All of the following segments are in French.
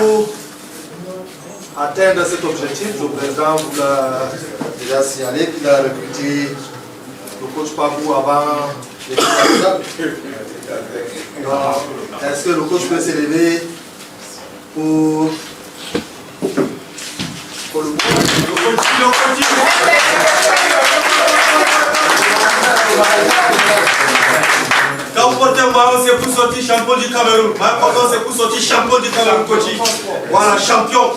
pour atteindre cet objectif, le président vous l'a déjà signalé qu'il a recruté le coach Pabou avant l'équipe nationale. Est-ce que le coach peut s'élever pour le Quand vous portez Mahon, c'est pour sortir champion du Cameroun. Mahon, c'est pour sortir champion du Cameroun, coach. Voilà, champion.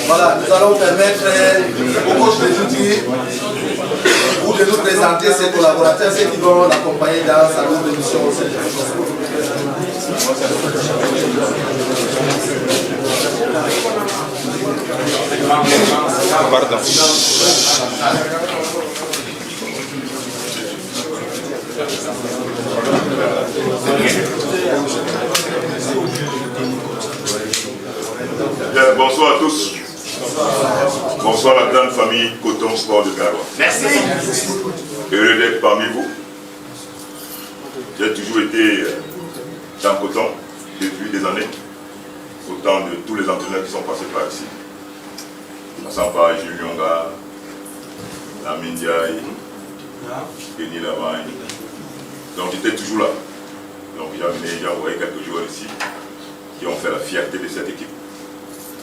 Voilà, nous allons permettre au coach de l'outil ou de nous présenter ses collaborateurs, ceux qui vont l'accompagner dans sa nouvelle mission au sein de Pardon. Bien, bonsoir à tous. Bonsoir à la grande famille Coton Sport de Garoua. Merci. Heureux d'être parmi vous. J'ai toujours été dans Coton depuis des années, autant de tous les entraîneurs qui sont passés par ici. Passant par Jules Nyonga, Lamine Diaye, Denis Lavagne. Donc j'étais toujours là. Donc j'ai envoyé quelques joueurs ici qui ont fait la fierté de cette équipe.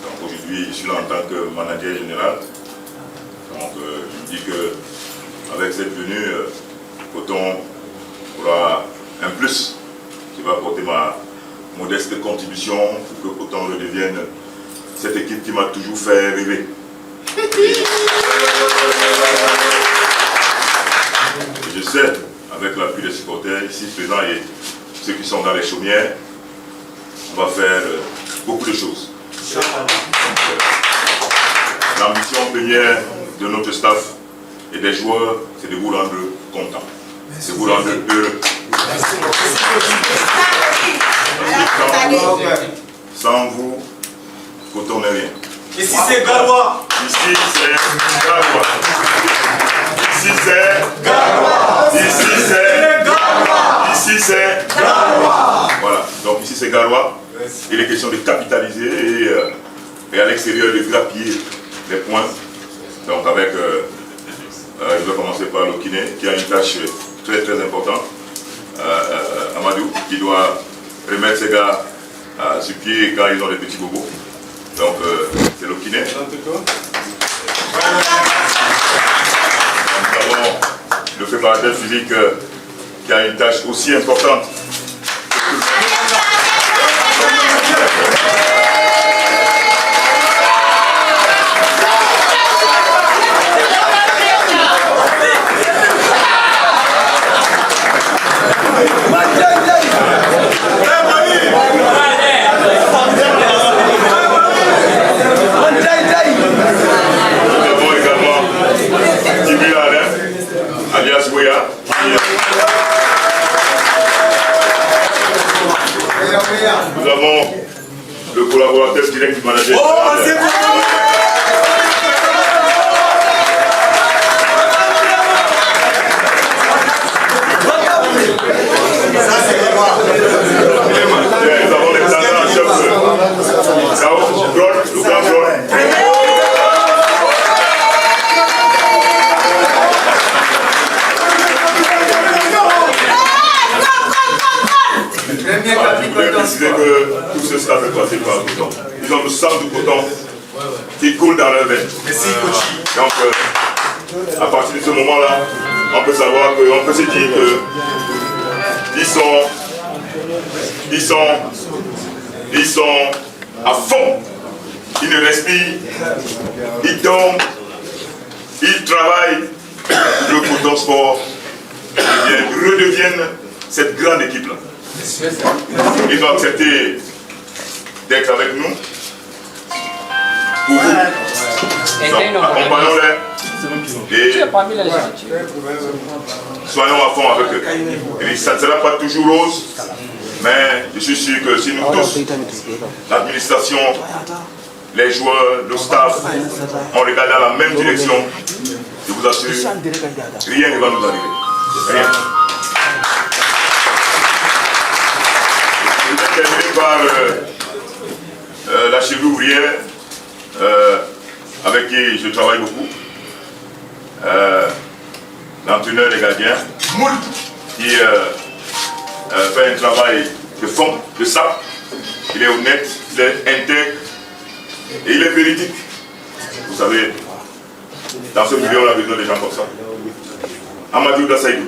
Donc aujourd'hui, je suis là en tant que manager général. Donc je me dis qu'avec cette venue, Coton aura un plus. Je vais apporter ma modeste contribution pour que Coton redevienne cette équipe qui m'a toujours fait rêver. Et je sais, avec l'appui des supporters ici présents et ceux qui sont dans les chaumières, on va faire beaucoup de choses. L'ambition première de notre staff et des joueurs, c'est de vous rendre contents, de vous rendre heureux. Sans vous, Coton n'est rien. Ici c'est Garoua. Ici c'est Garoua. Ici c'est Garoua. Ici c'est Garoua. Ici c'est Garoua. Voilà, donc ici c'est Garoua. Il est question de capitaliser et à l'extérieur de grappiller les points. Donc avec, je vais commencer par le kiné qui a une tâche très très importante. Amadou qui doit remettre ses gars sur pied quand ils ont des petits bobos. Donc c'est le kiné. Nous avons le préparateur physique qui a une tâche aussi importante. Nous avons le collaborateur direct du manager. Nous avons les talents en chef. Gao, Drôle, Lucas Drôle. Je voulais préciser que tout ce staff est passé par le Coton. Ils ont le sang du Coton qui coule dans leur veine. Donc, à partir de ce moment-là, on peut savoir on peut se dire qu'ils sont à fond. Ils ne respirent, ils dorment, ils travaillent. Le Coton Sport redevienne cette grande équipe-là. Ils ont accepté d'être avec nous pour vous. Donc, accompagnons-les et soyons à fond avec eux. Et ça ne sera pas toujours rose, mais je suis sûr que si nous tous, l'administration, les joueurs, le staff, on regarde dans la même direction, je vous assure, rien ne va nous arriver. Rien. Je vais terminer par la la cheville ouvrière, avec qui je travaille beaucoup. L'entraîneur des gardiens, qui fait un travail de fond, de ça. Il est honnête, il est intègre et il est véridique. Vous savez, dans ce milieu, on a besoin de gens comme ça. Amadou Dassaïdou.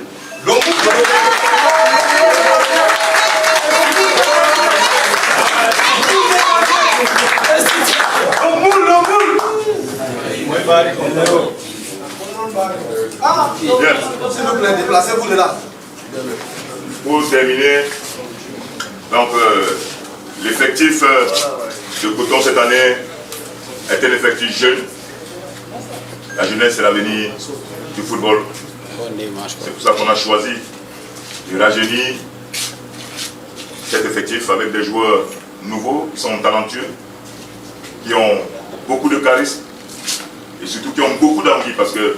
S'il vous plaît, déplacez-vous de là. Pour terminer, donc l'effectif de Coton cette année est un effectif jeune. La jeunesse c'est l'avenir du football. C'est pour ça qu'on a choisi de rajeunir cet effectif avec des joueurs nouveaux qui sont talentueux, qui ont beaucoup de charisme et surtout qui ont beaucoup d'envie parce que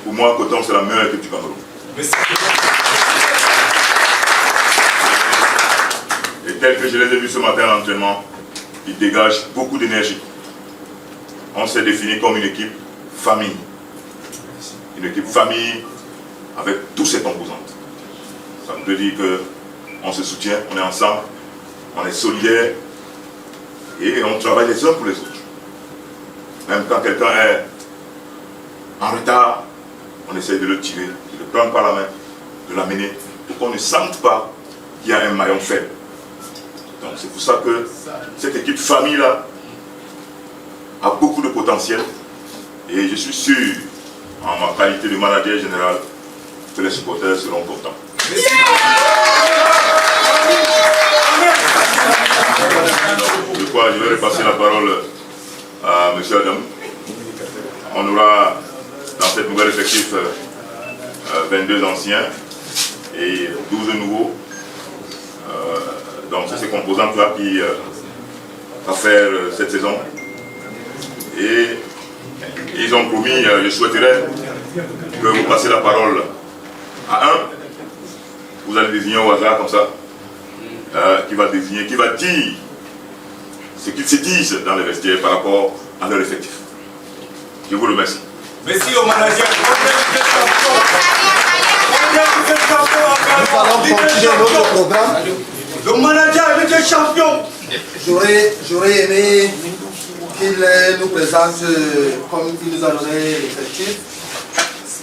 pour moi, Coton c'est la meilleure équipe du Cameroun. Merci. Et tel que je les ai vus ce matin à l'entraînement, ils dégagent beaucoup d'énergie. On s'est défini comme une équipe famille. Une équipe famille avec toutes ses composantes. Ça veut dire qu'on se soutient, on est ensemble, on est solidaires et on travaille les uns pour les autres. Même quand quelqu'un est en retard, on essaie de le tirer, de le prendre par la main, de l'amener pour qu'on ne sente pas qu'il y a un maillon faible. Donc c'est pour ça que cette équipe famille-là a beaucoup de potentiel et je suis sûr, en ma qualité de manager général, que les supporters seront contents. Je crois que je vais repasser la parole à M. Adam. On aura dans cette nouvelle effectif 22 anciens et 12 nouveaux. Donc c'est ces composantes-là qui vont faire cette saison. Et ils ont promis, je souhaiterais que vous passiez la parole à un. Vous allez désigner au hasard comme ça, qui va désigner, qui va dire ce qu'ils se disent dans les vestiaires par rapport à leur effectif. Je vous remercie. Merci au manager. Nous allons continuer notre programme. Le manager est le champion. J'aurais aimé qu'il nous présente, comme il nous a donné l'effectif,